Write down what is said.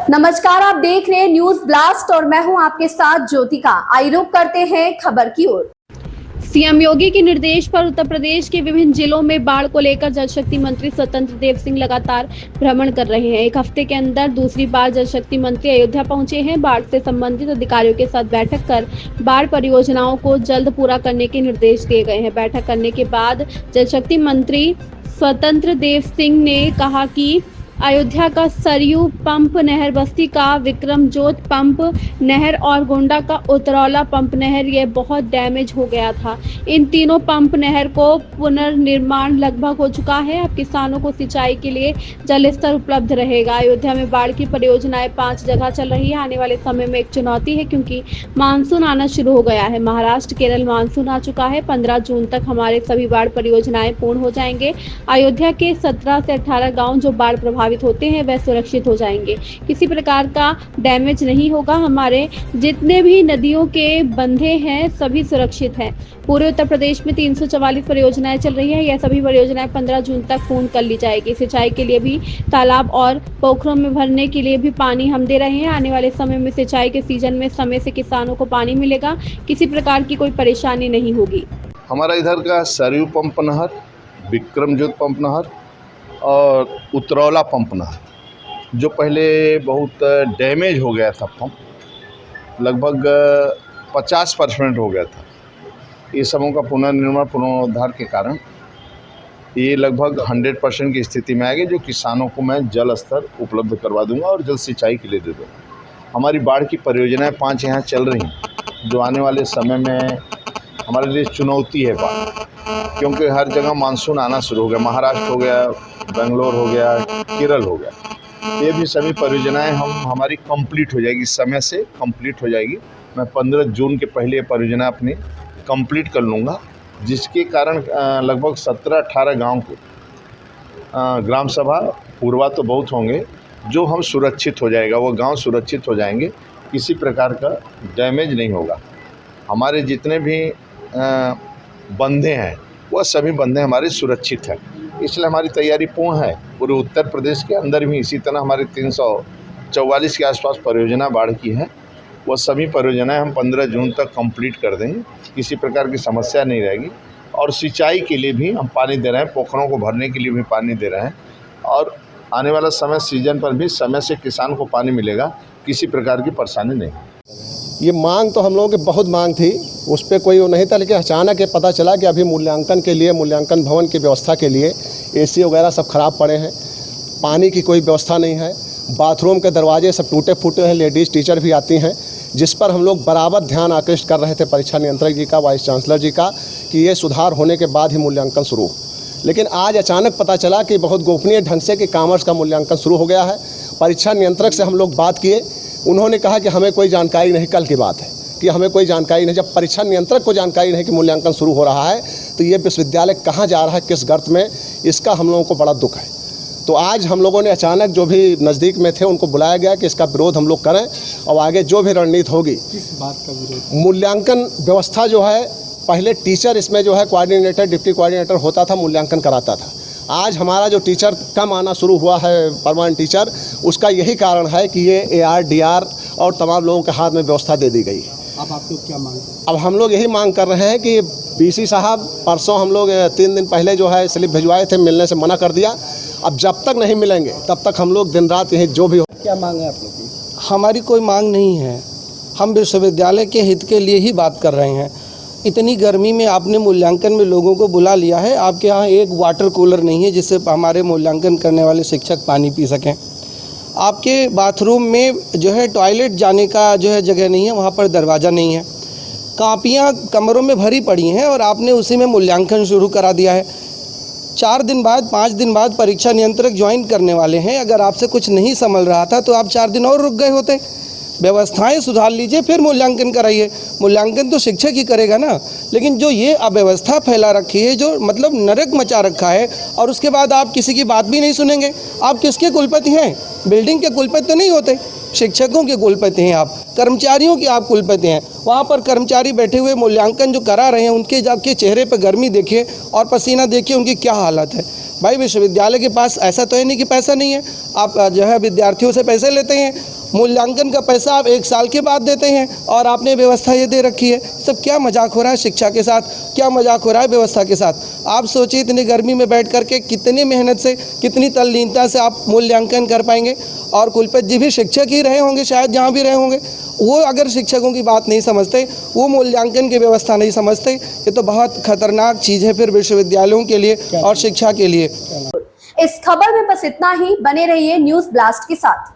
नमस्कार, आप देख रहे हैं न्यूज ब्लास्ट और मैं हूं आपके साथ ज्योतिका। आइए रुक करते हैं खबर की ओर। सीएम योगी के निर्देश पर उत्तर प्रदेश के विभिन्न जिलों में बाढ़ को लेकर जल शक्ति मंत्री स्वतंत्र देव सिंह लगातार भ्रमण कर रहे हैं। एक हफ्ते के अंदर दूसरी बार जल शक्ति मंत्री अयोध्या पहुंचे हैं। बाढ़ से संबंधित अधिकारियों के साथ बैठक कर बाढ़ परियोजनाओं को जल्द पूरा करने के निर्देश दिए गए हैं। बैठक करने के बाद जल शक्ति मंत्री स्वतंत्र देव सिंह ने कहा कि अयोध्या का सरयू पंप नहर, बस्ती का विक्रमजोत पंप नहर और गोंडा का उतरौला पंप नहर ये बहुत डैमेज हो गया था। इन तीनों पंप नहर को पुनर्निर्माण लगभग हो चुका है। अब किसानों को सिंचाई के लिए जल स्तर उपलब्ध रहेगा। अयोध्या में बाढ़ की परियोजनाएं 5 जगह चल रही है। आने वाले समय में एक चुनौती है क्योंकि मानसून आना शुरू हो गया है। महाराष्ट्र, केरल मानसून आ चुका है। 15 जून तक हमारे सभी बाढ़ परियोजनाएं पूर्ण हो जाएंगे। अयोध्या के 17 से 18 गाँव जो बाढ़ प्रभावित होते हैं वह सुरक्षित हो जाएंगे। किसी प्रकार का डैमेज नहीं होगा। हमारे जितने भी नदियों के बंधे हैं सभी सुरक्षित हैं। पूरे उत्तर प्रदेश में 344 परियोजनाएं चल रही है। यह सभी परियोजनाएं 15 जून तक पूर्ण कर ली जाएगी। सिंचाई के लिए भी तालाब और पोखरों में भरने के लिए भी पानी हम दे रहे हैं। आने वाले समय में सिंचाई के सीजन में समय से किसानों को पानी मिलेगा। किसी प्रकार की कोई परेशानी नहीं होगी। हमारा इधर का सरयू पंप नहर, विक्रमजोत पंप नहर और उतरौला पंप नहर जो पहले बहुत डैमेज हो गया था, पंप लगभग 50% हो गया था। ये सबों का पुनर्निर्माण पुनरुद्धार के कारण ये लगभग 100% की स्थिति में आएगी, जो किसानों को मैं जल स्तर उपलब्ध करवा दूंगा और जल सिंचाई के लिए दे दूँगा। हमारी बाढ़ की परियोजनाएं 5 यहाँ चल रही हैं, जो आने वाले समय में हमारे लिए चुनौती है बाढ़, क्योंकि हर जगह मानसून आना शुरू हो गया। महाराष्ट्र हो गया, बेंगलोर हो गया, केरल हो गया। ये भी सभी परियोजनाएं हमारी कंप्लीट हो जाएगी, समय से कंप्लीट हो जाएगी। मैं 15 जून के पहले ये परियोजना अपनी कंप्लीट कर लूँगा, जिसके कारण लगभग 17-18 गांव को ग्राम सभा पूर्वा तो बहुत होंगे, जो हम सुरक्षित हो जाएगा, वो गांव सुरक्षित हो जाएंगे। किसी प्रकार का डैमेज नहीं होगा। हमारे जितने भी बंधे हैं वह सभी बंधे हमारे सुरक्षित हैं, इसलिए हमारी तैयारी पूर्ण है। पूरे उत्तर प्रदेश के अंदर भी इसी तरह हमारे 344 के आसपास परियोजना बाढ़ की है। वह सभी परियोजनाएं हम 15 जून तक कंप्लीट कर देंगे। किसी प्रकार की समस्या नहीं रहेगी। और सिंचाई के लिए भी हम पानी दे रहे हैं, पोखरों को भरने के लिए भी पानी दे रहे हैं और आने वाला समय सीजन पर भी समय से किसान को पानी मिलेगा। किसी प्रकार की परेशानी नहीं। ये मांग तो हम लोगों की बहुत मांग थी, उस पर कोई वो नहीं था, लेकिन अचानक ये पता चला कि अभी मूल्यांकन के लिए, मूल्यांकन भवन की व्यवस्था के लिए एसी वगैरह सब ख़राब पड़े हैं, पानी की कोई व्यवस्था नहीं है, बाथरूम के दरवाजे सब टूटे फूटे हैं, लेडीज़ टीचर भी आती हैं, जिस पर हम लोग बराबर ध्यान आकृष्ट कर रहे थे परीक्षा नियंत्रक जी का, वाइस चांसलर जी का, कि ये सुधार होने के बाद ही मूल्यांकन शुरू। लेकिन आज अचानक पता चला कि बहुत गोपनीय ढंग से कि कॉमर्स का मूल्यांकन शुरू हो गया है। परीक्षा नियंत्रक से हम लोग बात किए, उन्होंने कहा कि हमें कोई जानकारी नहीं। कल की बात है कि हमें कोई जानकारी नहीं। जब परीक्षा नियंत्रक को जानकारी नहीं कि मूल्यांकन शुरू हो रहा है, तो ये विश्वविद्यालय कहाँ जा रहा है, किस गर्त में, इसका हम लोगों को बड़ा दुख है। तो आज हम लोगों ने अचानक जो भी नज़दीक में थे उनको बुलाया गया कि इसका विरोध हम लोग करें और आगे जो भी रणनीति होगी। किस बात का विरोध? मूल्यांकन व्यवस्था जो है, पहले टीचर इसमें जो है कोऑर्डिनेटर, डिप्टी कोऑर्डिनेटर होता था, मूल्यांकन कराता था। आज हमारा जो टीचर कम आना शुरू हुआ है, परमानेंट टीचर, उसका यही कारण है कि ये AR, DR और तमाम लोगों के हाथ में व्यवस्था दे दी गई है। अब आप लोग क्या मांग? अब हम लोग यही मांग कर रहे हैं कि BC साहब, परसों हम लोग 3 दिन पहले जो है स्लिप भिजवाए थे, मिलने से मना कर दिया। अब जब तक नहीं मिलेंगे तब तक हम लोग दिन रात यही जो भी हो। क्या मांग है आप लोग की? हमारी कोई मांग नहीं है, हम विश्वविद्यालय के हित के लिए ही बात कर रहे हैं। इतनी गर्मी में आपने मूल्यांकन में लोगों को बुला लिया है, आपके यहाँ एक वाटर कूलर नहीं है जिससे हमारे मूल्यांकन करने वाले शिक्षक पानी पी सकें। आपके बाथरूम में जो है टॉयलेट जाने का जो है जगह नहीं है, वहाँ पर दरवाज़ा नहीं है, कापियाँ कमरों में भरी पड़ी हैं और आपने उसी में मूल्यांकन शुरू करा दिया है। 4 दिन बाद, 5 दिन बाद परीक्षा नियंत्रक ज्वाइन करने वाले हैं। अगर आपसे कुछ नहीं संभल रहा था तो आप 4 दिन और रुक गए होते। व्यवस्थाएं सुधार लीजिए, फिर मूल्यांकन कराइए। मूल्यांकन तो शिक्षक ही करेगा ना। लेकिन जो ये अव्यवस्था फैला रखी है, जो मतलब नरक मचा रखा है, और उसके बाद आप किसी की बात भी नहीं सुनेंगे। आप किसके कुलपति हैं? बिल्डिंग के कुलपति तो नहीं होते। शिक्षकों के कुलपति हैं आप, कर्मचारियों के आप कुलपति हैं। वहाँ पर कर्मचारी बैठे हुए मूल्यांकन जो करा रहे हैं उनके जाके चेहरे पर गर्मी देखिए और पसीना देखिए, उनकी क्या हालत है। भाई विश्वविद्यालय के पास ऐसा तो है नहीं कि पैसा नहीं है, आप जो है विद्यार्थियों से पैसे लेते हैं, मूल्यांकन का पैसा आप 1 साल के बाद देते हैं और आपने व्यवस्था ये दे रखी है। सब क्या मजाक हो रहा है शिक्षा के साथ, क्या मजाक हो रहा है व्यवस्था के साथ। आप सोचिए इतनी गर्मी में बैठ करके कितनी मेहनत से, कितनी तल्लीनता से आप मूल्यांकन कर पाएंगे। और कुलपति जी भी शिक्षक ही रहे होंगे शायद, जहाँ भी रहे होंगे, वो अगर शिक्षकों की बात नहीं समझते, वो मूल्यांकन की व्यवस्था नहीं समझते, ये तो बहुत खतरनाक चीज़ है फिर विश्वविद्यालयों के लिए और शिक्षा के लिए। इस खबर में बस इतना ही। बने रहिए न्यूज़ ब्लास्ट के साथ।